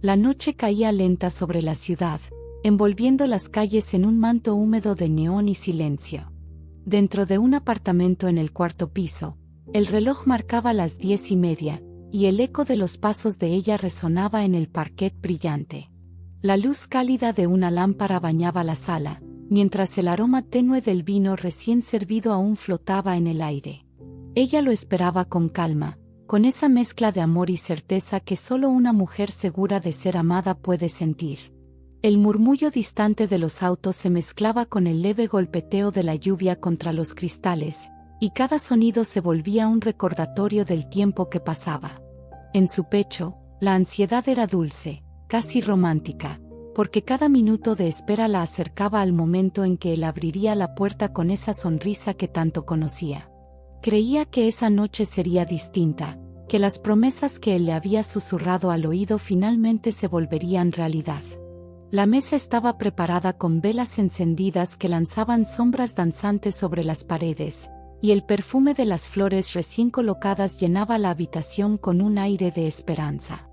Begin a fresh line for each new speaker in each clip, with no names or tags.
La noche caía lenta sobre la ciudad, envolviendo las calles en un manto húmedo de neón y silencio. Dentro de un apartamento en el cuarto piso, el reloj marcaba las 10:30, y el eco de los pasos de ella resonaba en el parquet brillante. La luz cálida de una lámpara bañaba la sala, mientras el aroma tenue del vino recién servido aún flotaba en el aire. Ella lo esperaba con calma, con esa mezcla de amor y certeza que solo una mujer segura de ser amada puede sentir. El murmullo distante de los autos se mezclaba con el leve golpeteo de la lluvia contra los cristales, y cada sonido se volvía un recordatorio del tiempo que pasaba. En su pecho, la ansiedad era dulce, casi romántica, porque cada minuto de espera la acercaba al momento en que él abriría la puerta con esa sonrisa que tanto conocía. Creía que esa noche sería distinta, que las promesas que él le había susurrado al oído finalmente se volverían realidad. La mesa estaba preparada con velas encendidas que lanzaban sombras danzantes sobre las paredes, y el perfume de las flores recién colocadas llenaba la habitación con un aire de esperanza.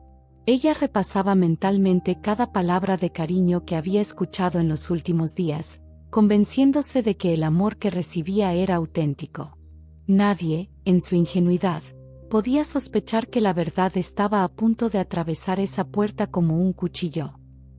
Ella repasaba mentalmente cada palabra de cariño que había escuchado en los últimos días, convenciéndose de que el amor que recibía era auténtico. Nadie, en su ingenuidad, podía sospechar que la verdad estaba a punto de atravesar esa puerta como un cuchillo.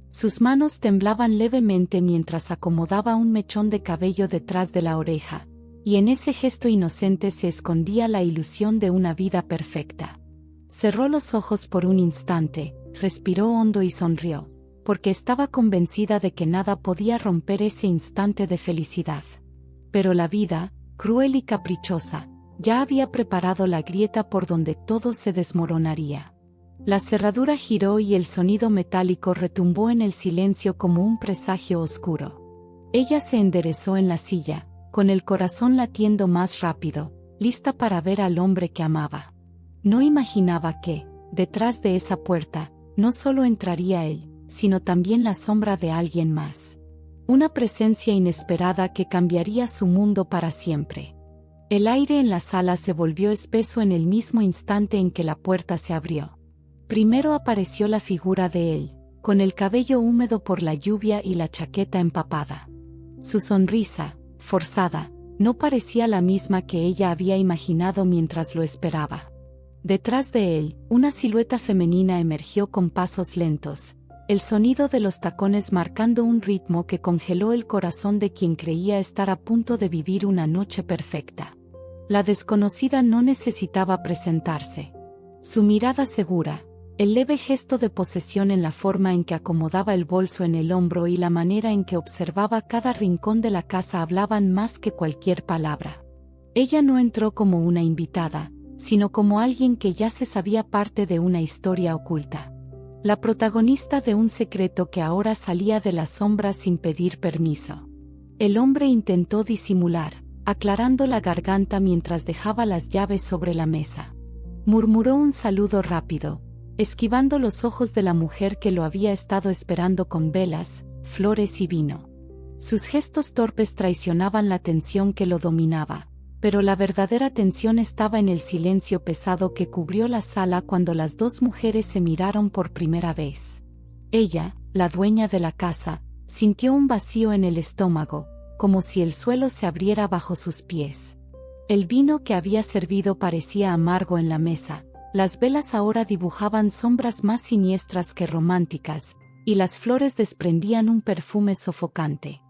Sus manos temblaban levemente mientras acomodaba un mechón de cabello detrás de la oreja, y en ese gesto inocente se escondía la ilusión de una vida perfecta. Cerró los ojos por un instante, respiró hondo y sonrió, porque estaba convencida de que nada podía romper ese instante de felicidad. Pero la vida, cruel y caprichosa, ya había preparado la grieta por donde todo se desmoronaría. La cerradura giró y el sonido metálico retumbó en el silencio como un presagio oscuro. Ella se enderezó en la silla, con el corazón latiendo más rápido, lista para ver al hombre que amaba. No imaginaba que, detrás de esa puerta, no solo entraría él, sino también la sombra de alguien más. Una presencia inesperada que cambiaría su mundo para siempre. El aire en la sala se volvió espeso en el mismo instante en que la puerta se abrió. Primero apareció la figura de él, con el cabello húmedo por la lluvia y la chaqueta empapada. Su sonrisa, forzada, no parecía la misma que ella había imaginado mientras lo esperaba. Detrás de él, una silueta femenina emergió con pasos lentos, el sonido de los tacones marcando un ritmo que congeló el corazón de quien creía estar a punto de vivir una noche perfecta. La desconocida no necesitaba presentarse. Su mirada segura, el leve gesto de posesión en la forma en que acomodaba el bolso en el hombro y la manera en que observaba cada rincón de la casa hablaban más que cualquier palabra. Ella no entró como una invitada, sino como alguien que ya se sabía parte de una historia oculta. La protagonista de un secreto que ahora salía de las sombras sin pedir permiso. El hombre intentó disimular, aclarando la garganta mientras dejaba las llaves sobre la mesa. Murmuró un saludo rápido, esquivando los ojos de la mujer que lo había estado esperando con velas, flores y vino. Sus gestos torpes traicionaban la tensión que lo dominaba, pero la verdadera tensión estaba en el silencio pesado que cubrió la sala cuando las dos mujeres se miraron por primera vez. Ella, la dueña de la casa, sintió un vacío en el estómago, como si el suelo se abriera bajo sus pies. El vino que había servido parecía amargo en la mesa, las velas ahora dibujaban sombras más siniestras que románticas, y las flores desprendían un perfume sofocante.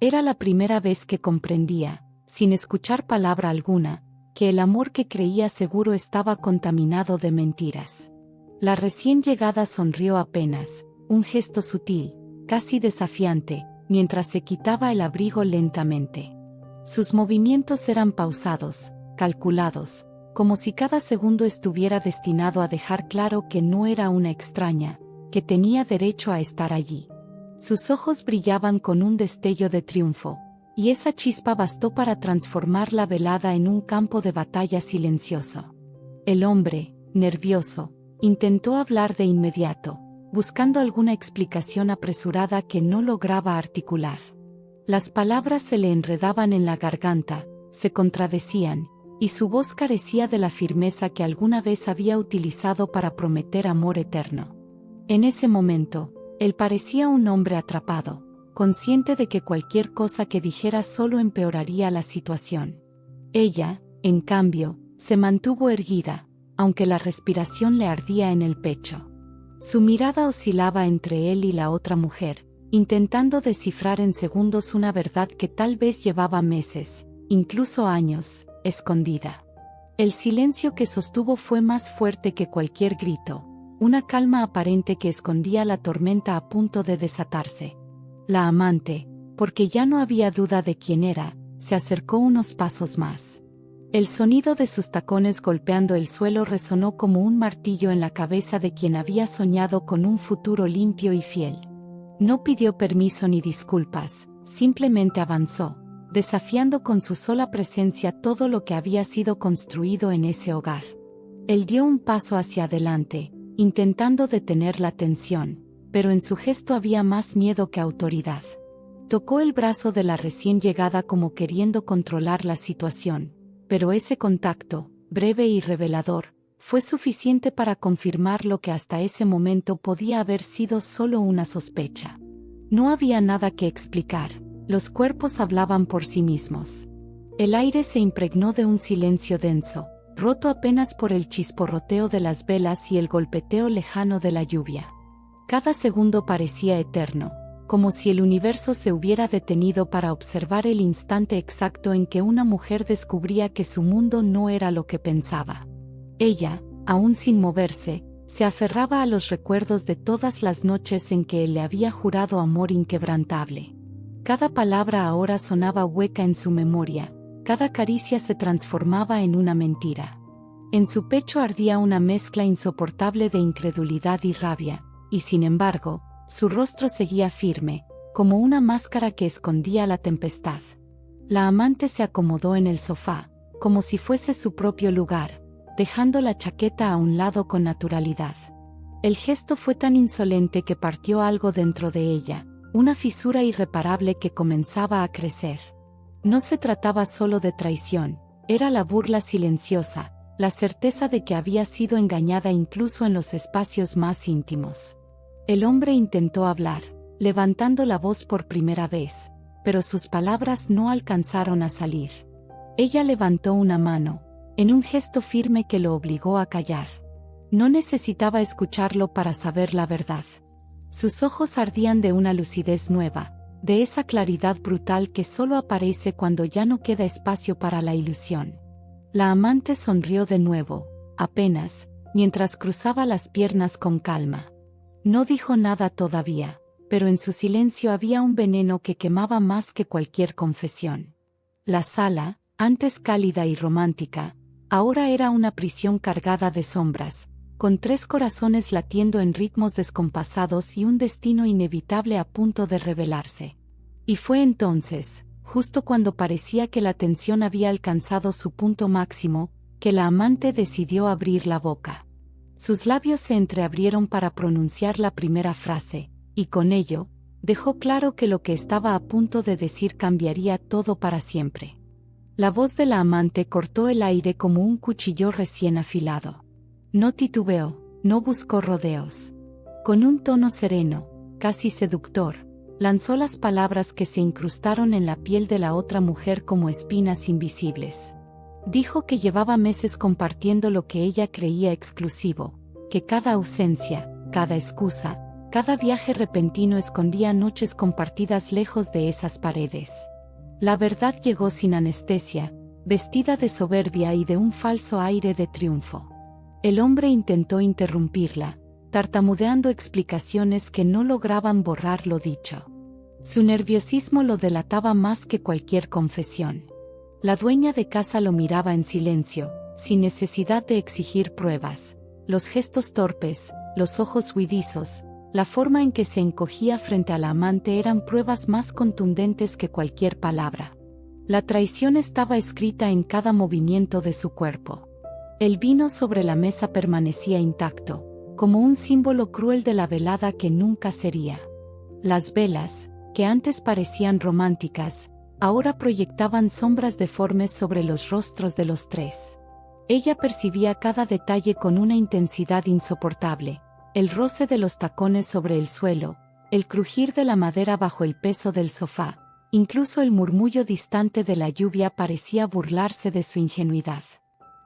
Era la primera vez que comprendía, sin escuchar palabra alguna, que el amor que creía seguro estaba contaminado de mentiras. La recién llegada sonrió apenas, un gesto sutil, casi desafiante, mientras se quitaba el abrigo lentamente. Sus movimientos eran pausados, calculados, como si cada segundo estuviera destinado a dejar claro que no era una extraña, que tenía derecho a estar allí. Sus ojos brillaban con un destello de triunfo, y esa chispa bastó para transformar la velada en un campo de batalla silencioso. El hombre, nervioso, intentó hablar de inmediato, buscando alguna explicación apresurada que no lograba articular. Las palabras se le enredaban en la garganta, se contradecían, y su voz carecía de la firmeza que alguna vez había utilizado para prometer amor eterno. En ese momento, él parecía un hombre atrapado, consciente de que cualquier cosa que dijera solo empeoraría la situación. Ella, en cambio, se mantuvo erguida, aunque la respiración le ardía en el pecho. Su mirada oscilaba entre él y la otra mujer, intentando descifrar en segundos una verdad que tal vez llevaba meses, incluso años, escondida. El silencio que sostuvo fue más fuerte que cualquier grito, una calma aparente que escondía la tormenta a punto de desatarse. La amante, porque ya no había duda de quién era, se acercó unos pasos más. El sonido de sus tacones golpeando el suelo resonó como un martillo en la cabeza de quien había soñado con un futuro limpio y fiel. No pidió permiso ni disculpas, simplemente avanzó, desafiando con su sola presencia todo lo que había sido construido en ese hogar. Él dio un paso hacia adelante, intentando detener la tensión, pero en su gesto había más miedo que autoridad. Tocó el brazo de la recién llegada como queriendo controlar la situación, pero ese contacto, breve y revelador, fue suficiente para confirmar lo que hasta ese momento podía haber sido solo una sospecha. No había nada que explicar, los cuerpos hablaban por sí mismos. El aire se impregnó de un silencio denso, roto apenas por el chisporroteo de las velas y el golpeteo lejano de la lluvia. Cada segundo parecía eterno, como si el universo se hubiera detenido para observar el instante exacto en que una mujer descubría que su mundo no era lo que pensaba. Ella, aún sin moverse, se aferraba a los recuerdos de todas las noches en que él le había jurado amor inquebrantable. Cada palabra ahora sonaba hueca en su memoria, cada caricia se transformaba en una mentira. En su pecho ardía una mezcla insoportable de incredulidad y rabia, y sin embargo, su rostro seguía firme, como una máscara que escondía la tempestad. La amante se acomodó en el sofá, como si fuese su propio lugar, dejando la chaqueta a un lado con naturalidad. El gesto fue tan insolente que partió algo dentro de ella, una fisura irreparable que comenzaba a crecer. No se trataba solo de traición, era la burla silenciosa, la certeza de que había sido engañada incluso en los espacios más íntimos. El hombre intentó hablar, levantando la voz por primera vez, pero sus palabras no alcanzaron a salir. Ella levantó una mano, en un gesto firme que lo obligó a callar. No necesitaba escucharlo para saber la verdad. Sus ojos ardían de una lucidez nueva, de esa claridad brutal que solo aparece cuando ya no queda espacio para la ilusión. La amante sonrió de nuevo, apenas, mientras cruzaba las piernas con calma. No dijo nada todavía, pero en su silencio había un veneno que quemaba más que cualquier confesión. La sala, antes cálida y romántica, ahora era una prisión cargada de sombras, con 3 corazones latiendo en ritmos descompasados y un destino inevitable a punto de revelarse. Y fue entonces, justo cuando parecía que la tensión había alcanzado su punto máximo, que la amante decidió abrir la boca. Sus labios se entreabrieron para pronunciar la primera frase, y con ello, dejó claro que lo que estaba a punto de decir cambiaría todo para siempre. La voz de la amante cortó el aire como un cuchillo recién afilado. No titubeó, no buscó rodeos. Con un tono sereno, casi seductor, lanzó las palabras que se incrustaron en la piel de la otra mujer como espinas invisibles. Dijo que llevaba meses compartiendo lo que ella creía exclusivo, que cada ausencia, cada excusa, cada viaje repentino escondía noches compartidas lejos de esas paredes. La verdad llegó sin anestesia, vestida de soberbia y de un falso aire de triunfo. El hombre intentó interrumpirla, tartamudeando explicaciones que no lograban borrar lo dicho. Su nerviosismo lo delataba más que cualquier confesión. La dueña de casa lo miraba en silencio, sin necesidad de exigir pruebas. Los gestos torpes, los ojos huidizos, la forma en que se encogía frente a la amante eran pruebas más contundentes que cualquier palabra. La traición estaba escrita en cada movimiento de su cuerpo. El vino sobre la mesa permanecía intacto, como un símbolo cruel de la velada que nunca sería. Las velas, que antes parecían románticas, ahora proyectaban sombras deformes sobre los rostros de los 3. Ella percibía cada detalle con una intensidad insoportable, el roce de los tacones sobre el suelo, el crujir de la madera bajo el peso del sofá, incluso el murmullo distante de la lluvia parecía burlarse de su ingenuidad.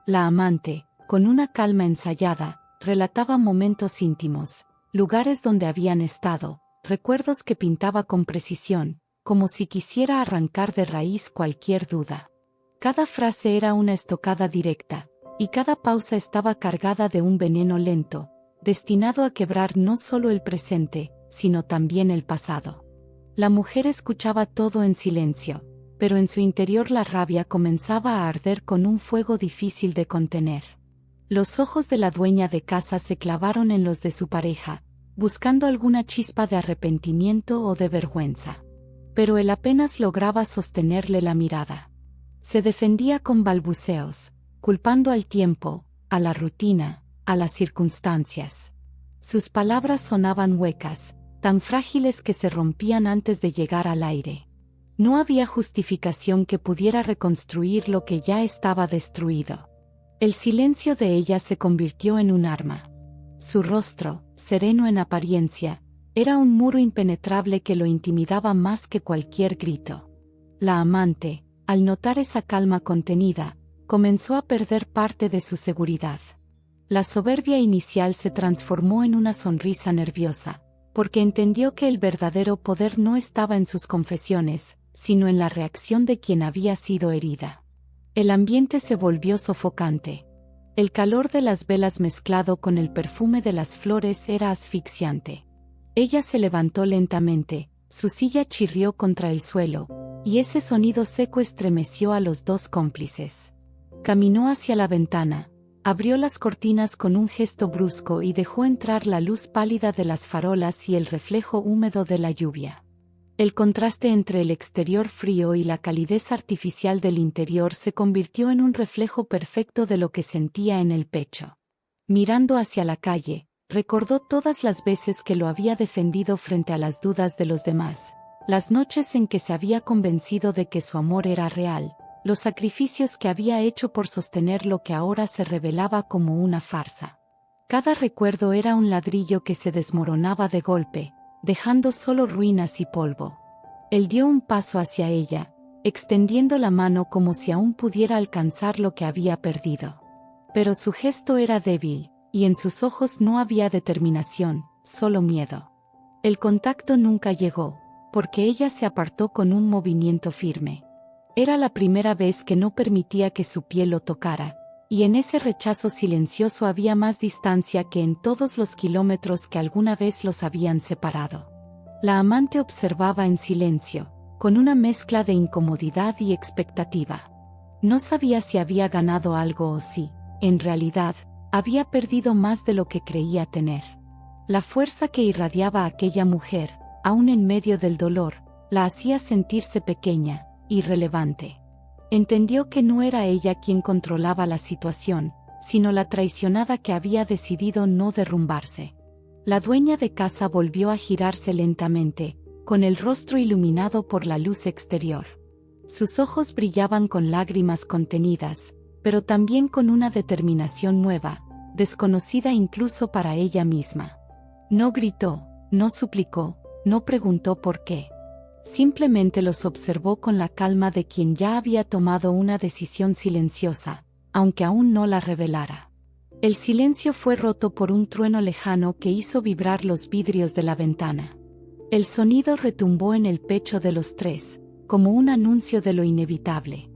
La amante, con una calma ensayada, relataba momentos íntimos, lugares donde habían estado, recuerdos que pintaba con precisión, como si quisiera arrancar de raíz cualquier duda. Cada frase era una estocada directa, y cada pausa estaba cargada de un veneno lento, destinado a quebrar no solo el presente, sino también el pasado. La mujer escuchaba todo en silencio, pero en su interior la rabia comenzaba a arder con un fuego difícil de contener. Los ojos de la dueña de casa se clavaron en los de su pareja, buscando alguna chispa de arrepentimiento o de vergüenza. Pero él apenas lograba sostenerle la mirada. Se defendía con balbuceos, culpando al tiempo, a la rutina, a las circunstancias. Sus palabras sonaban huecas, tan frágiles que se rompían antes de llegar al aire. No había justificación que pudiera reconstruir lo que ya estaba destruido. El silencio de ella se convirtió en un arma. Su rostro, sereno en apariencia, era un muro impenetrable que lo intimidaba más que cualquier grito. La amante, al notar esa calma contenida, comenzó a perder parte de su seguridad. La soberbia inicial se transformó en una sonrisa nerviosa, porque entendió que el verdadero poder no estaba en sus confesiones, sino en la reacción de quien había sido herida. El ambiente se volvió sofocante. El calor de las velas mezclado con el perfume de las flores era asfixiante. Ella se levantó lentamente, su silla chirrió contra el suelo, y ese sonido seco estremeció a los dos cómplices. Caminó hacia la ventana, abrió las cortinas con un gesto brusco y dejó entrar la luz pálida de las farolas y el reflejo húmedo de la lluvia. El contraste entre el exterior frío y la calidez artificial del interior se convirtió en un reflejo perfecto de lo que sentía en el pecho. Mirando hacia la calle, recordó todas las veces que lo había defendido frente a las dudas de los demás, las noches en que se había convencido de que su amor era real, los sacrificios que había hecho por sostener lo que ahora se revelaba como una farsa. Cada recuerdo era un ladrillo que se desmoronaba de golpe, dejando solo ruinas y polvo. Él dio un paso hacia ella, extendiendo la mano como si aún pudiera alcanzar lo que había perdido. Pero su gesto era débil, y en sus ojos no había determinación, solo miedo. El contacto nunca llegó, porque ella se apartó con un movimiento firme. Era la primera vez que no permitía que su piel lo tocara, y en ese rechazo silencioso había más distancia que en todos los kilómetros que alguna vez los habían separado. La amante observaba en silencio, con una mezcla de incomodidad y expectativa. No sabía si había ganado algo o si, en realidad, había perdido más de lo que creía tener. La fuerza que irradiaba aquella mujer, aún en medio del dolor, la hacía sentirse pequeña, irrelevante. Entendió que no era ella quien controlaba la situación, sino la traicionada que había decidido no derrumbarse. La dueña de casa volvió a girarse lentamente, con el rostro iluminado por la luz exterior. Sus ojos brillaban con lágrimas contenidas, pero también con una determinación nueva, desconocida incluso para ella misma. No gritó, no suplicó, no preguntó por qué. Simplemente los observó con la calma de quien ya había tomado una decisión silenciosa, aunque aún no la revelara. El silencio fue roto por un trueno lejano que hizo vibrar los vidrios de la ventana. El sonido retumbó en el pecho de los tres, como un anuncio de lo inevitable.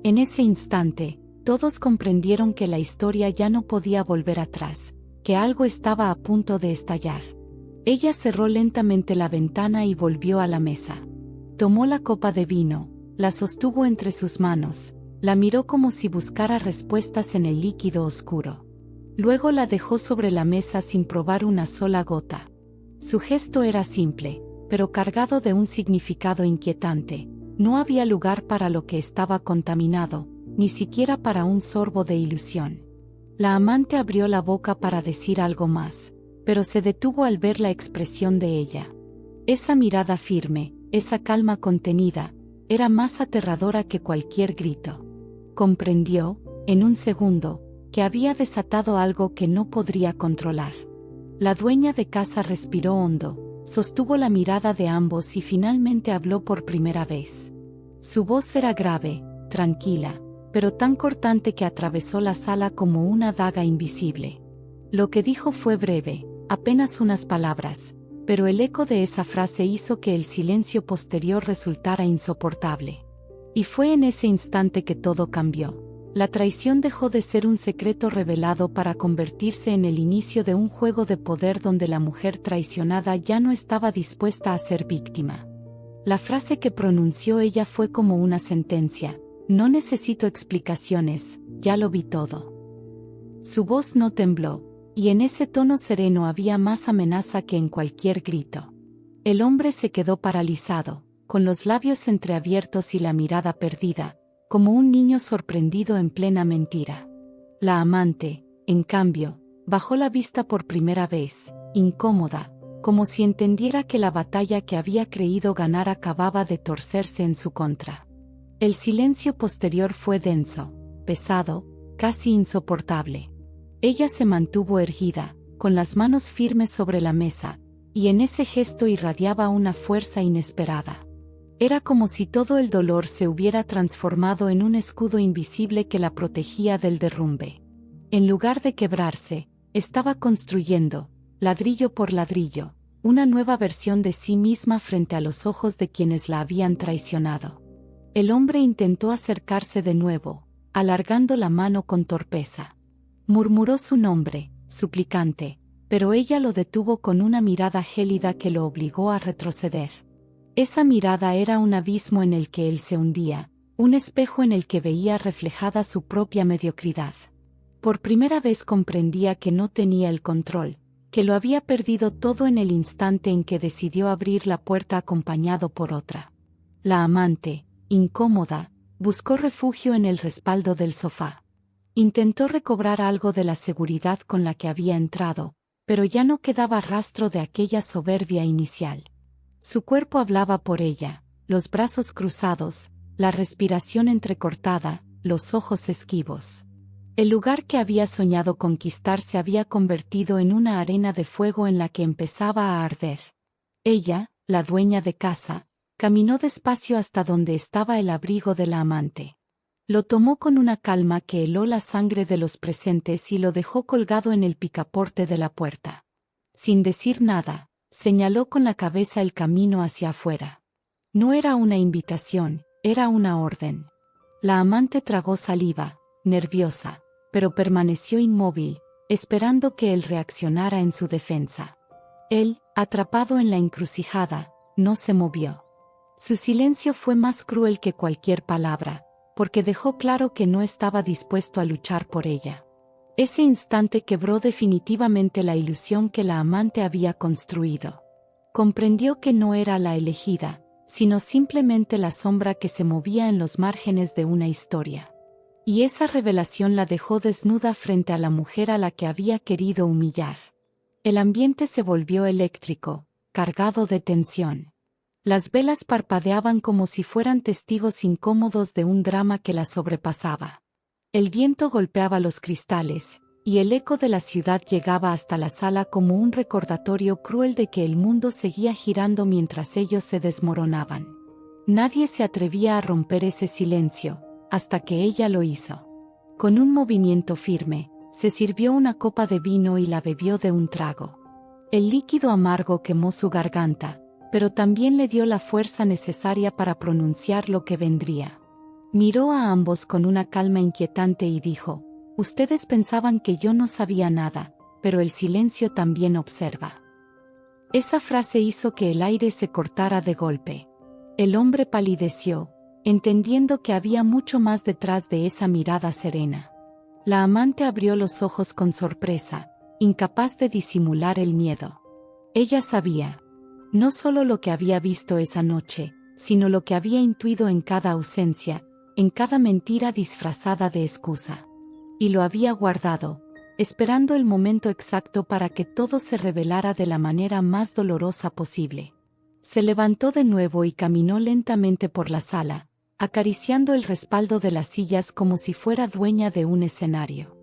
En ese instante, todos comprendieron que la historia ya no podía volver atrás, que algo estaba a punto de estallar. Ella cerró lentamente la ventana y volvió a la mesa. Tomó la copa de vino, la sostuvo entre sus manos, la miró como si buscara respuestas en el líquido oscuro. Luego la dejó sobre la mesa sin probar una sola gota. Su gesto era simple, pero cargado de un significado inquietante. No había lugar para lo que estaba contaminado, ni siquiera para un sorbo de ilusión. La amante abrió la boca para decir algo más, pero se detuvo al ver la expresión de ella. Esa mirada firme, esa calma contenida, era más aterradora que cualquier grito. Comprendió, en un segundo, que había desatado algo que no podría controlar. La dueña de casa respiró hondo, sostuvo la mirada de ambos y finalmente habló por primera vez. Su voz era grave, tranquila, pero tan cortante que atravesó la sala como una daga invisible. Lo que dijo fue breve, apenas unas palabras, pero el eco de esa frase hizo que el silencio posterior resultara insoportable. Y fue en ese instante que todo cambió. La traición dejó de ser un secreto revelado para convertirse en el inicio de un juego de poder donde la mujer traicionada ya no estaba dispuesta a ser víctima. La frase que pronunció ella fue como una sentencia: no necesito explicaciones, ya lo vi todo. Su voz no tembló, y en ese tono sereno había más amenaza que en cualquier grito. El hombre se quedó paralizado, con los labios entreabiertos y la mirada perdida, como un niño sorprendido en plena mentira. La amante, en cambio, bajó la vista por primera vez, incómoda, como si entendiera que la batalla que había creído ganar acababa de torcerse en su contra. El silencio posterior fue denso, pesado, casi insoportable. Ella se mantuvo erguida, con las manos firmes sobre la mesa, y en ese gesto irradiaba una fuerza inesperada. Era como si todo el dolor se hubiera transformado en un escudo invisible que la protegía del derrumbe. En lugar de quebrarse, estaba construyendo, ladrillo por ladrillo, una nueva versión de sí misma frente a los ojos de quienes la habían traicionado. El hombre intentó acercarse de nuevo, alargando la mano con torpeza. Murmuró su nombre, suplicante, pero ella lo detuvo con una mirada gélida que lo obligó a retroceder. Esa mirada era un abismo en el que él se hundía, un espejo en el que veía reflejada su propia mediocridad. Por primera vez comprendía que no tenía el control, que lo había perdido todo en el instante en que decidió abrir la puerta acompañado por otra. La amante, incómoda, buscó refugio en el respaldo del sofá. Intentó recobrar algo de la seguridad con la que había entrado, pero ya no quedaba rastro de aquella soberbia inicial. Su cuerpo hablaba por ella, los brazos cruzados, la respiración entrecortada, los ojos esquivos. El lugar que había soñado conquistar se había convertido en una arena de fuego en la que empezaba a arder. Ella, la dueña de casa, caminó despacio hasta donde estaba el abrigo de la amante. Lo tomó con una calma que heló la sangre de los presentes y lo dejó colgado en el picaporte de la puerta. Sin decir nada, señaló con la cabeza el camino hacia afuera. No era una invitación, era una orden. La amante tragó saliva, nerviosa, pero permaneció inmóvil, esperando que él reaccionara en su defensa. Él, atrapado en la encrucijada, no se movió. Su silencio fue más cruel que cualquier palabra, porque dejó claro que no estaba dispuesto a luchar por ella. Ese instante quebró definitivamente la ilusión que la amante había construido. Comprendió que no era la elegida, sino simplemente la sombra que se movía en los márgenes de una historia. Y esa revelación la dejó desnuda frente a la mujer a la que había querido humillar. El ambiente se volvió eléctrico, cargado de tensión. Las velas parpadeaban como si fueran testigos incómodos de un drama que la sobrepasaba. El viento golpeaba los cristales, y el eco de la ciudad llegaba hasta la sala como un recordatorio cruel de que el mundo seguía girando mientras ellos se desmoronaban. Nadie se atrevía a romper ese silencio, hasta que ella lo hizo. Con un movimiento firme, se sirvió una copa de vino y la bebió de un trago. El líquido amargo quemó su garganta, pero también le dio la fuerza necesaria para pronunciar lo que vendría. Miró a ambos con una calma inquietante y dijo: «Ustedes pensaban que yo no sabía nada, pero el silencio también observa». Esa frase hizo que el aire se cortara de golpe. El hombre palideció, entendiendo que había mucho más detrás de esa mirada serena. La amante abrió los ojos con sorpresa, incapaz de disimular el miedo. Ella sabía, no solo lo que había visto esa noche, sino lo que había intuido en cada ausencia, en cada mentira disfrazada de excusa. Y lo había guardado, esperando el momento exacto para que todo se revelara de la manera más dolorosa posible. Se levantó de nuevo y caminó lentamente por la sala, acariciando el respaldo de las sillas como si fuera dueña de un escenario.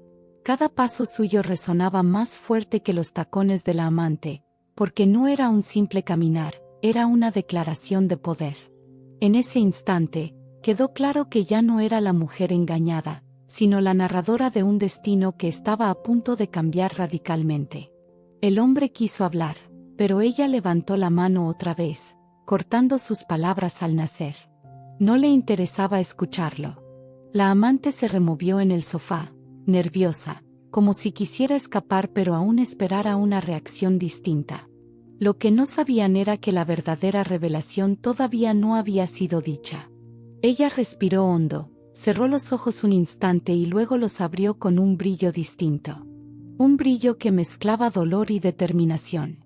Cada paso suyo resonaba más fuerte que los tacones de la amante, porque no era un simple caminar, era una declaración de poder. En ese instante, quedó claro que ya no era la mujer engañada, sino la narradora de un destino que estaba a punto de cambiar radicalmente. El hombre quiso hablar, pero ella levantó la mano otra vez, cortando sus palabras al nacer. No le interesaba escucharlo. La amante se removió en el sofá, nerviosa, como si quisiera escapar pero aún esperara una reacción distinta. Lo que no sabían era que la verdadera revelación todavía no había sido dicha. Ella respiró hondo, cerró los ojos un instante y luego los abrió con un brillo distinto. Un brillo que mezclaba dolor y determinación.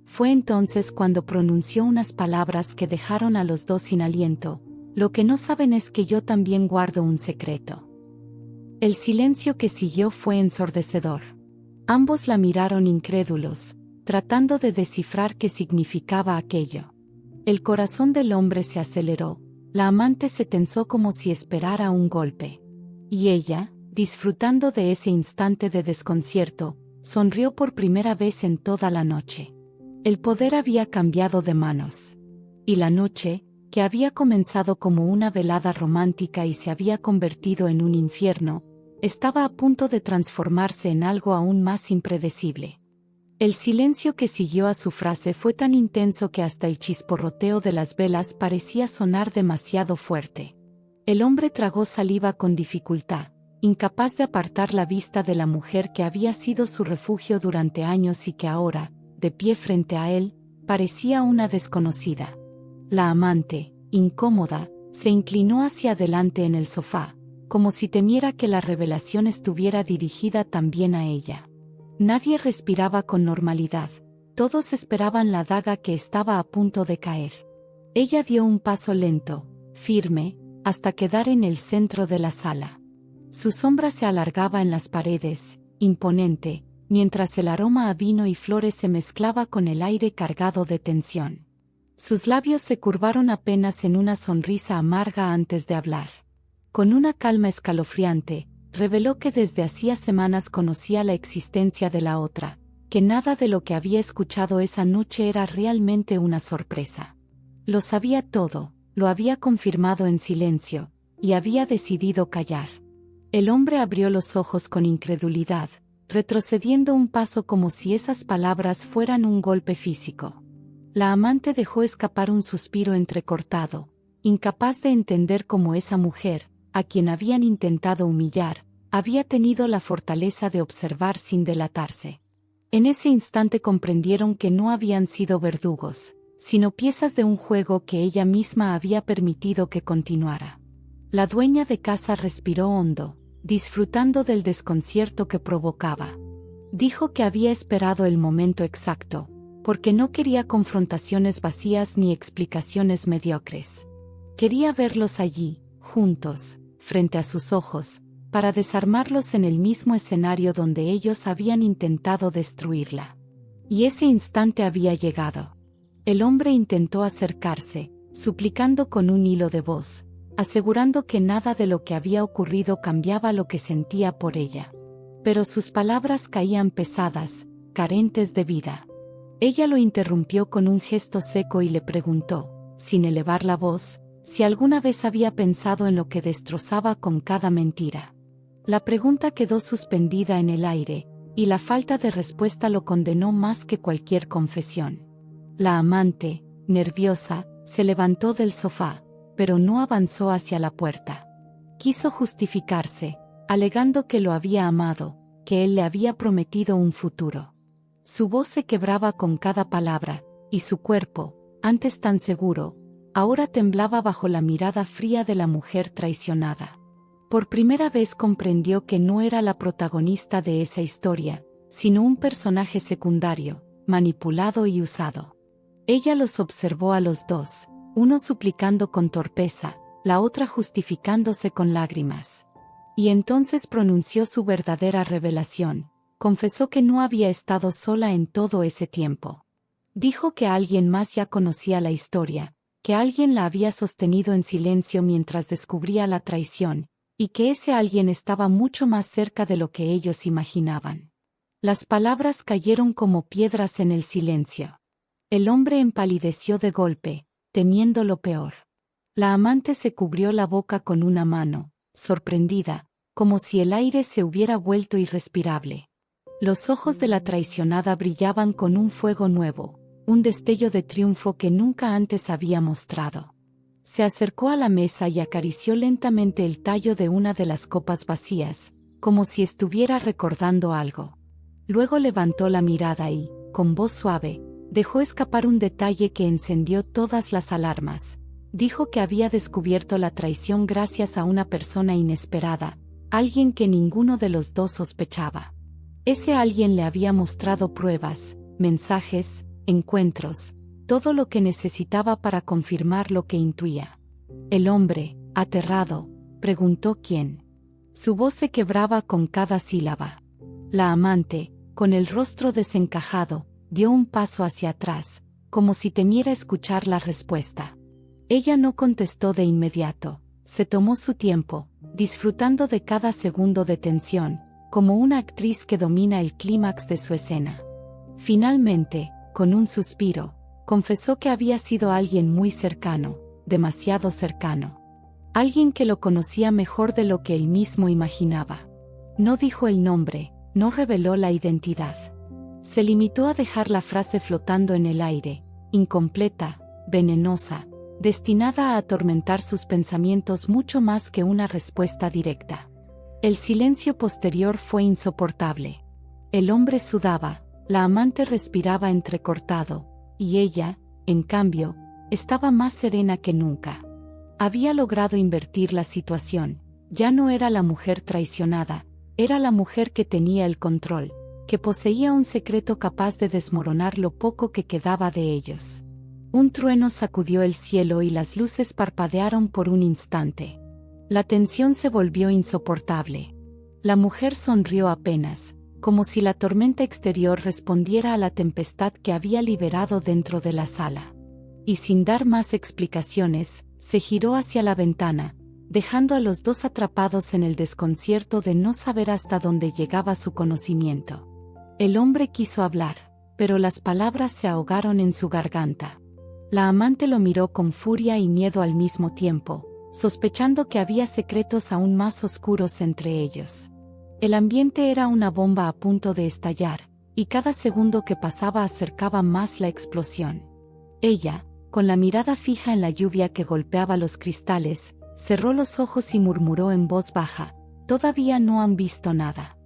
Fue entonces cuando pronunció unas palabras que dejaron a los dos sin aliento. Lo que no saben es que yo también guardo un secreto. El silencio que siguió fue ensordecedor. Ambos la miraron incrédulos, tratando de descifrar qué significaba aquello. El corazón del hombre se aceleró, la amante se tensó como si esperara un golpe. Y ella, disfrutando de ese instante de desconcierto, sonrió por primera vez en toda la noche. El poder había cambiado de manos. Y la noche, que había comenzado como una velada romántica y se había convertido en un infierno, estaba a punto de transformarse en algo aún más impredecible. El silencio que siguió a su frase fue tan intenso que hasta el chisporroteo de las velas parecía sonar demasiado fuerte. El hombre tragó saliva con dificultad, incapaz de apartar la vista de la mujer que había sido su refugio durante años y que ahora, de pie frente a él, parecía una desconocida. La amante, incómoda, se inclinó hacia adelante en el sofá, como si temiera que la revelación estuviera dirigida también a ella. Nadie respiraba con normalidad, todos esperaban la daga que estaba a punto de caer. Ella dio un paso lento, firme, hasta quedar en el centro de la sala. Su sombra se alargaba en las paredes, imponente, mientras el aroma a vino y flores se mezclaba con el aire cargado de tensión. Sus labios se curvaron apenas en una sonrisa amarga antes de hablar. Con una calma escalofriante, reveló que desde hacía semanas conocía la existencia de la otra, que nada de lo que había escuchado esa noche era realmente una sorpresa. Lo sabía todo, lo había confirmado en silencio, y había decidido callar. El hombre abrió los ojos con incredulidad, retrocediendo un paso como si esas palabras fueran un golpe físico. La amante dejó escapar un suspiro entrecortado, incapaz de entender cómo esa mujer, a quien habían intentado humillar, había tenido la fortaleza de observar sin delatarse. En ese instante comprendieron que no habían sido verdugos, sino piezas de un juego que ella misma había permitido que continuara. La dueña de casa respiró hondo, disfrutando del desconcierto que provocaba. Dijo que había esperado el momento exacto, porque no quería confrontaciones vacías ni explicaciones mediocres. Quería verlos allí, juntos, frente a sus ojos, para desarmarlos en el mismo escenario donde ellos habían intentado destruirla. Y ese instante había llegado. El hombre intentó acercarse, suplicando con un hilo de voz, asegurando que nada de lo que había ocurrido cambiaba lo que sentía por ella. Pero sus palabras caían pesadas, carentes de vida. Ella lo interrumpió con un gesto seco y le preguntó, sin elevar la voz, si alguna vez había pensado en lo que destrozaba con cada mentira. La pregunta quedó suspendida en el aire, y la falta de respuesta lo condenó más que cualquier confesión. La amante, nerviosa, se levantó del sofá, pero no avanzó hacia la puerta. Quiso justificarse, alegando que lo había amado, que él le había prometido un futuro. Su voz se quebraba con cada palabra, y su cuerpo, antes tan seguro, ahora temblaba bajo la mirada fría de la mujer traicionada. Por primera vez comprendió que no era la protagonista de esa historia, sino un personaje secundario, manipulado y usado. Ella los observó a los dos, uno suplicando con torpeza, la otra justificándose con lágrimas. Y entonces pronunció su verdadera revelación, confesó que no había estado sola en todo ese tiempo. Dijo que alguien más ya conocía la historia, que alguien la había sostenido en silencio mientras descubría la traición, y que ese alguien estaba mucho más cerca de lo que ellos imaginaban. Las palabras cayeron como piedras en el silencio. El hombre empalideció de golpe, temiendo lo peor. La amante se cubrió la boca con una mano, sorprendida, como si el aire se hubiera vuelto irrespirable. Los ojos de la traicionada brillaban con un fuego nuevo, un destello de triunfo que nunca antes había mostrado. Se acercó a la mesa y acarició lentamente el tallo de una de las copas vacías, como si estuviera recordando algo. Luego levantó la mirada y, con voz suave, dejó escapar un detalle que encendió todas las alarmas. Dijo que había descubierto la traición gracias a una persona inesperada, alguien que ninguno de los dos sospechaba. Ese alguien le había mostrado pruebas, mensajes, encuentros, todo lo que necesitaba para confirmar lo que intuía. El hombre, aterrado, preguntó quién. Su voz se quebraba con cada sílaba. La amante, con el rostro desencajado, dio un paso hacia atrás, como si temiera escuchar la respuesta. Ella no contestó de inmediato, se tomó su tiempo, disfrutando de cada segundo de tensión, como una actriz que domina el clímax de su escena. Finalmente, con un suspiro, confesó que había sido alguien muy cercano, demasiado cercano. Alguien que lo conocía mejor de lo que él mismo imaginaba. No dijo el nombre, no reveló la identidad. Se limitó a dejar la frase flotando en el aire, incompleta, venenosa, destinada a atormentar sus pensamientos mucho más que una respuesta directa. El silencio posterior fue insoportable. El hombre sudaba, la amante respiraba entrecortado, y ella, en cambio, estaba más serena que nunca. Había logrado invertir la situación, ya no era la mujer traicionada, era la mujer que tenía el control, que poseía un secreto capaz de desmoronar lo poco que quedaba de ellos. Un trueno sacudió el cielo y las luces parpadearon por un instante. La tensión se volvió insoportable. La mujer sonrió apenas, como si la tormenta exterior respondiera a la tempestad que había liberado dentro de la sala. Y sin dar más explicaciones, se giró hacia la ventana, dejando a los dos atrapados en el desconcierto de no saber hasta dónde llegaba su conocimiento. El hombre quiso hablar, pero las palabras se ahogaron en su garganta. La amante lo miró con furia y miedo al mismo tiempo, sospechando que había secretos aún más oscuros entre ellos. El ambiente era una bomba a punto de estallar, y cada segundo que pasaba acercaba más la explosión. Ella, con la mirada fija en la lluvia que golpeaba los cristales, cerró los ojos y murmuró en voz baja: «Todavía no han visto nada».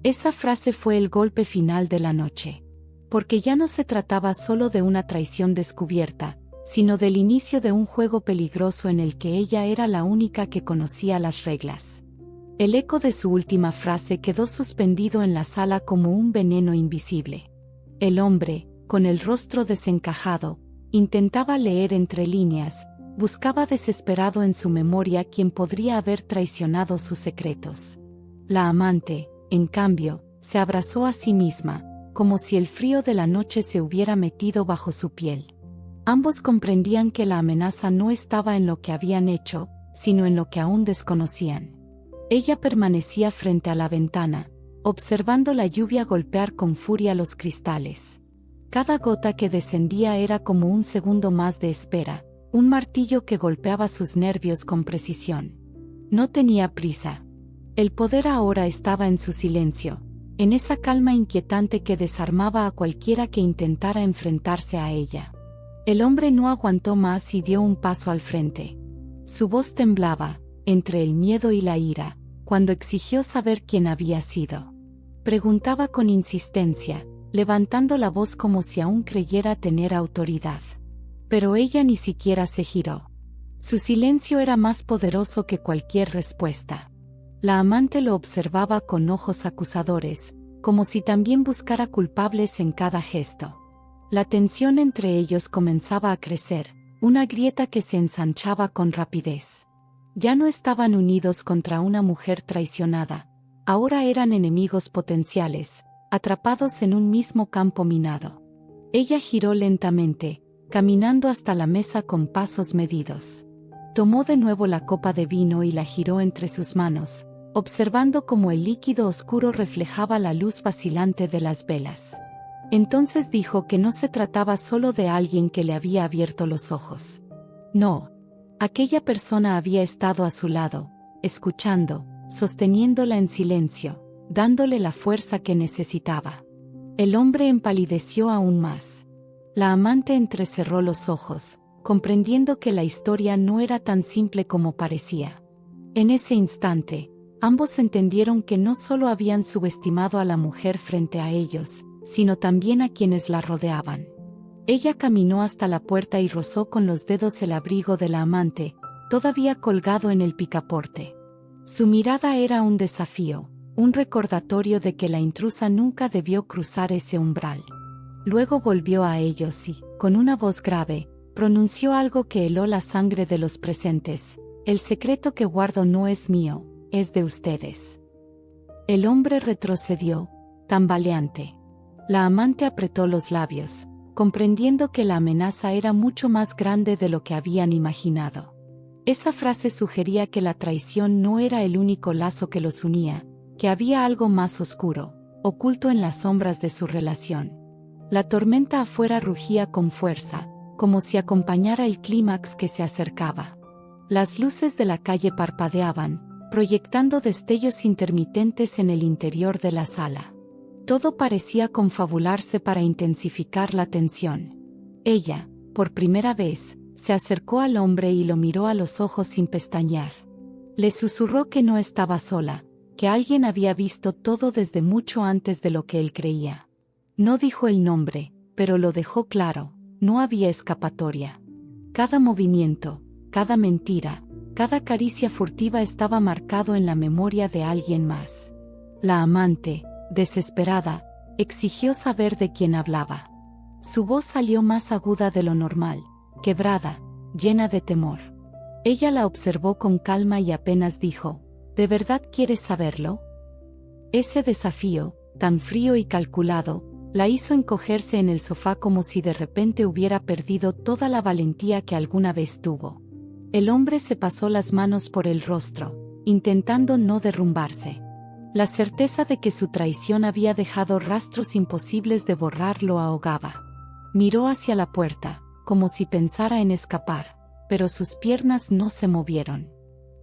Esa frase fue el golpe final de la noche. Porque ya no se trataba solo de una traición descubierta, sino del inicio de un juego peligroso en el que ella era la única que conocía las reglas. El eco de su última frase quedó suspendido en la sala como un veneno invisible. El hombre, con el rostro desencajado, intentaba leer entre líneas, buscaba desesperado en su memoria quién podría haber traicionado sus secretos. La amante, en cambio, se abrazó a sí misma, como si el frío de la noche se hubiera metido bajo su piel. Ambos comprendían que la amenaza no estaba en lo que habían hecho, sino en lo que aún desconocían. Ella permanecía frente a la ventana, observando la lluvia golpear con furia los cristales. Cada gota que descendía era como un segundo más de espera, un martillo que golpeaba sus nervios con precisión. No tenía prisa. El poder ahora estaba en su silencio, en esa calma inquietante que desarmaba a cualquiera que intentara enfrentarse a ella. El hombre no aguantó más y dio un paso al frente. Su voz temblaba, entre el miedo y la ira, cuando exigió saber quién había sido. Preguntaba con insistencia, levantando la voz como si aún creyera tener autoridad. Pero ella ni siquiera se giró. Su silencio era más poderoso que cualquier respuesta. La amante lo observaba con ojos acusadores, como si también buscara culpables en cada gesto. La tensión entre ellos comenzaba a crecer, una grieta que se ensanchaba con rapidez. Ya no estaban unidos contra una mujer traicionada, ahora eran enemigos potenciales, atrapados en un mismo campo minado. Ella giró lentamente, caminando hasta la mesa con pasos medidos. Tomó de nuevo la copa de vino y la giró entre sus manos, observando cómo el líquido oscuro reflejaba la luz vacilante de las velas. Entonces dijo que no se trataba solo de alguien que le había abierto los ojos. No. Aquella persona había estado a su lado, escuchando, sosteniéndola en silencio, dándole la fuerza que necesitaba. El hombre empalideció aún más. La amante entrecerró los ojos, comprendiendo que la historia no era tan simple como parecía. En ese instante, ambos entendieron que no solo habían subestimado a la mujer frente a ellos, sino también a quienes la rodeaban. Ella caminó hasta la puerta y rozó con los dedos el abrigo de la amante, todavía colgado en el picaporte. Su mirada era un desafío, un recordatorio de que la intrusa nunca debió cruzar ese umbral. Luego volvió a ellos y, con una voz grave, pronunció algo que heló la sangre de los presentes: el secreto que guardo no es mío, es de ustedes. El hombre retrocedió, tambaleante. La amante apretó los labios, comprendiendo que la amenaza era mucho más grande de lo que habían imaginado. Esa frase sugería que la traición no era el único lazo que los unía, que había algo más oscuro, oculto en las sombras de su relación. La tormenta afuera rugía con fuerza, como si acompañara el clímax que se acercaba. Las luces de la calle parpadeaban, proyectando destellos intermitentes en el interior de la sala. Todo parecía confabularse para intensificar la tensión. Ella, por primera vez, se acercó al hombre y lo miró a los ojos sin pestañear. Le susurró que no estaba sola, que alguien había visto todo desde mucho antes de lo que él creía. No dijo el nombre, pero lo dejó claro: no había escapatoria. Cada movimiento, cada mentira, cada caricia furtiva estaba marcado en la memoria de alguien más. La amante, desesperada, exigió saber de quién hablaba. Su voz salió más aguda de lo normal, quebrada, llena de temor. Ella la observó con calma y apenas dijo: ¿de verdad quieres saberlo? Ese desafío, tan frío y calculado, la hizo encogerse en el sofá como si de repente hubiera perdido toda la valentía que alguna vez tuvo. El hombre se pasó las manos por el rostro, intentando no derrumbarse. La certeza de que su traición había dejado rastros imposibles de borrar lo ahogaba. Miró hacia la puerta, como si pensara en escapar, pero sus piernas no se movieron.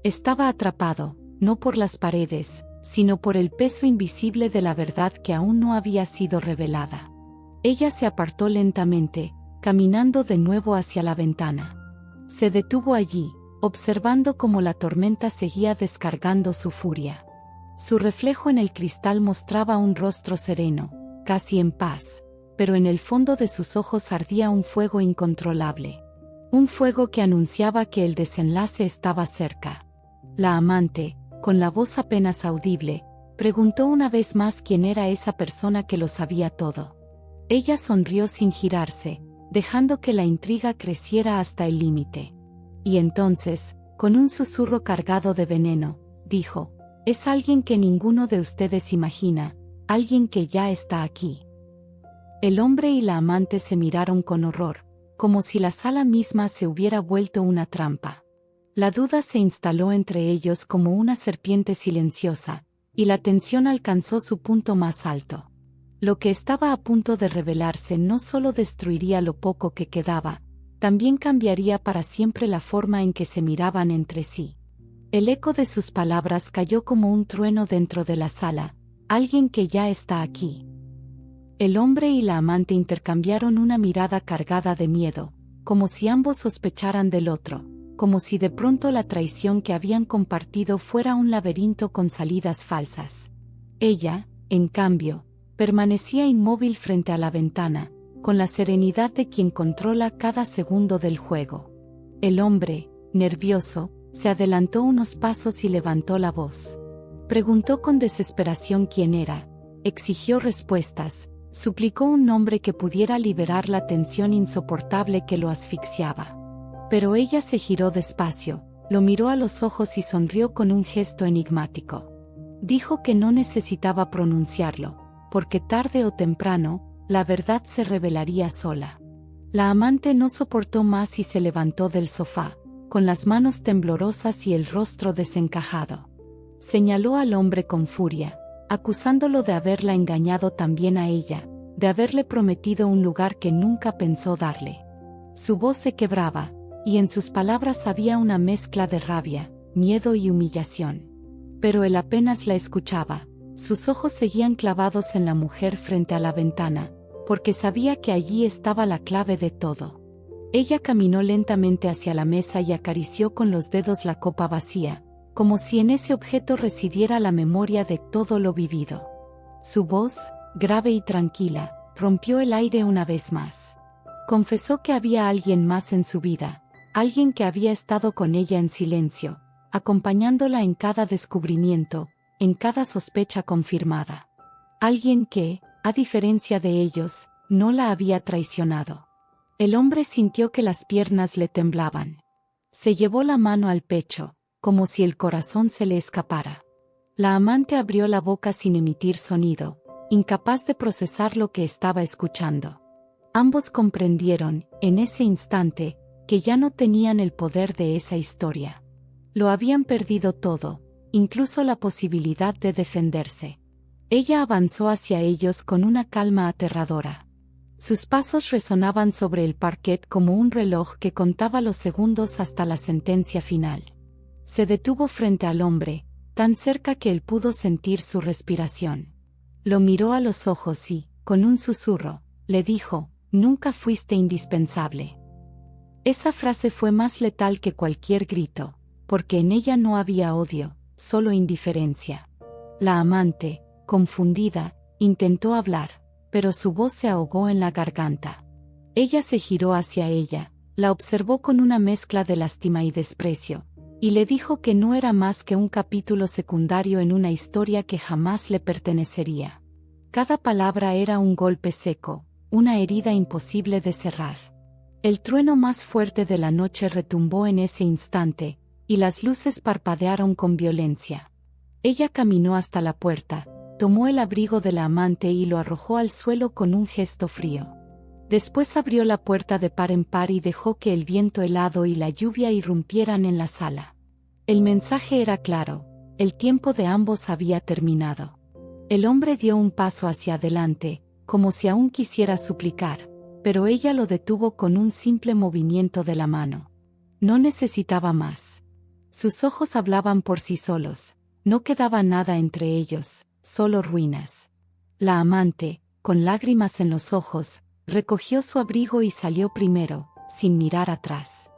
Estaba atrapado, no por las paredes, sino por el peso invisible de la verdad que aún no había sido revelada. Ella se apartó lentamente, caminando de nuevo hacia la ventana. Se detuvo allí, observando cómo la tormenta seguía descargando su furia. Su reflejo en el cristal mostraba un rostro sereno, casi en paz, pero en el fondo de sus ojos ardía un fuego incontrolable. Un fuego que anunciaba que el desenlace estaba cerca. La amante, con la voz apenas audible, preguntó una vez más quién era esa persona que lo sabía todo. Ella sonrió sin girarse, dejando que la intriga creciera hasta el límite. Y entonces, con un susurro cargado de veneno, dijo: es alguien que ninguno de ustedes imagina, alguien que ya está aquí. El hombre y la amante se miraron con horror, como si la sala misma se hubiera vuelto una trampa. La duda se instaló entre ellos como una serpiente silenciosa, y la tensión alcanzó su punto más alto. Lo que estaba a punto de revelarse no solo destruiría lo poco que quedaba, también cambiaría para siempre la forma en que se miraban entre sí. El eco de sus palabras cayó como un trueno dentro de la sala: alguien que ya está aquí. El hombre y la amante intercambiaron una mirada cargada de miedo, como si ambos sospecharan del otro, como si de pronto la traición que habían compartido fuera un laberinto con salidas falsas. Ella, en cambio, permanecía inmóvil frente a la ventana, con la serenidad de quien controla cada segundo del juego. El hombre, nervioso, se adelantó unos pasos y levantó la voz. Preguntó con desesperación quién era, exigió respuestas, suplicó un nombre que pudiera liberar la tensión insoportable que lo asfixiaba. Pero ella se giró despacio, lo miró a los ojos y sonrió con un gesto enigmático. Dijo que no necesitaba pronunciarlo, porque tarde o temprano, la verdad se revelaría sola. La amante no soportó más y se levantó del sofá, con las manos temblorosas y el rostro desencajado. Señaló al hombre con furia, acusándolo de haberla engañado también a ella, de haberle prometido un lugar que nunca pensó darle. Su voz se quebraba, y en sus palabras había una mezcla de rabia, miedo y humillación. Pero él apenas la escuchaba, sus ojos seguían clavados en la mujer frente a la ventana, porque sabía que allí estaba la clave de todo. Ella caminó lentamente hacia la mesa y acarició con los dedos la copa vacía, como si en ese objeto residiera la memoria de todo lo vivido. Su voz, grave y tranquila, rompió el aire una vez más. Confesó que había alguien más en su vida, alguien que había estado con ella en silencio, acompañándola en cada descubrimiento, en cada sospecha confirmada. Alguien que, a diferencia de ellos, no la había traicionado. El hombre sintió que las piernas le temblaban. Se llevó la mano al pecho, como si el corazón se le escapara. La amante abrió la boca sin emitir sonido, incapaz de procesar lo que estaba escuchando. Ambos comprendieron, en ese instante, que ya no tenían el poder de esa historia. Lo habían perdido todo, incluso la posibilidad de defenderse. Ella avanzó hacia ellos con una calma aterradora. Sus pasos resonaban sobre el parquet como un reloj que contaba los segundos hasta la sentencia final. Se detuvo frente al hombre, tan cerca que él pudo sentir su respiración. Lo miró a los ojos y, con un susurro, le dijo: «Nunca fuiste indispensable». Esa frase fue más letal que cualquier grito, porque en ella no había odio, solo indiferencia. La amante, confundida, intentó hablar, pero su voz se ahogó en la garganta. Ella se giró hacia ella, la observó con una mezcla de lástima y desprecio, y le dijo que no era más que un capítulo secundario en una historia que jamás le pertenecería. Cada palabra era un golpe seco, una herida imposible de cerrar. El trueno más fuerte de la noche retumbó en ese instante, y las luces parpadearon con violencia. Ella caminó hasta la puerta, tomó el abrigo de la amante y lo arrojó al suelo con un gesto frío. Después abrió la puerta de par en par y dejó que el viento helado y la lluvia irrumpieran en la sala. El mensaje era claro: el tiempo de ambos había terminado. El hombre dio un paso hacia adelante, como si aún quisiera suplicar, pero ella lo detuvo con un simple movimiento de la mano. No necesitaba más. Sus ojos hablaban por sí solos, no quedaba nada entre ellos, solo ruinas. La amante, con lágrimas en los ojos, recogió su abrigo y salió primero, sin mirar atrás.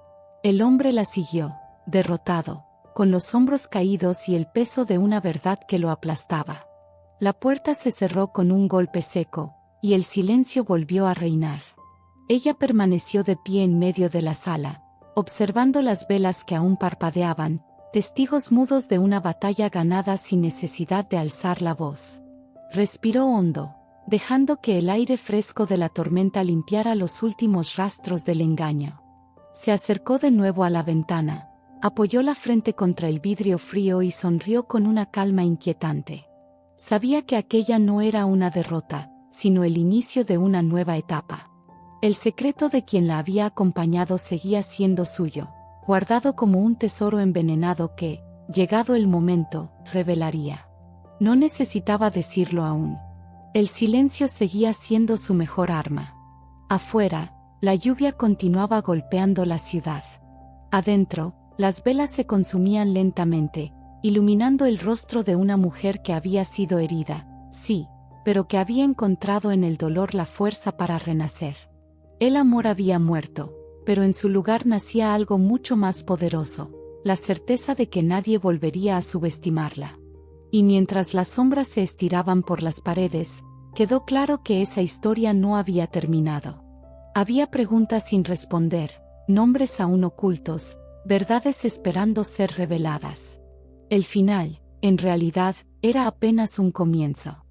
El hombre la siguió, derrotado, con los hombros caídos y el peso de una verdad que lo aplastaba. La puerta se cerró con un golpe seco, y el silencio volvió a reinar. Ella permaneció de pie en medio de la sala, observando las velas que aún parpadeaban, testigos mudos de una batalla ganada sin necesidad de alzar la voz. Respiró hondo, dejando que el aire fresco de la tormenta limpiara los últimos rastros del engaño. Se acercó de nuevo a la ventana, apoyó la frente contra el vidrio frío y sonrió con una calma inquietante. Sabía que aquella no era una derrota, sino el inicio de una nueva etapa. El secreto de quien la había acompañado seguía siendo suyo, guardado como un tesoro envenenado que, llegado el momento, revelaría. No necesitaba decirlo aún. El silencio seguía siendo su mejor arma. Afuera, la lluvia continuaba golpeando la ciudad. Adentro, las velas se consumían lentamente, iluminando el rostro de una mujer que había sido herida, sí, pero que había encontrado en el dolor la fuerza para renacer. El amor había muerto, pero en su lugar nacía algo mucho más poderoso, la certeza de que nadie volvería a subestimarla. Y mientras las sombras se estiraban por las paredes, quedó claro que esa historia no había terminado. Había preguntas sin responder, nombres aún ocultos, verdades esperando ser reveladas. El final, en realidad, era apenas un comienzo.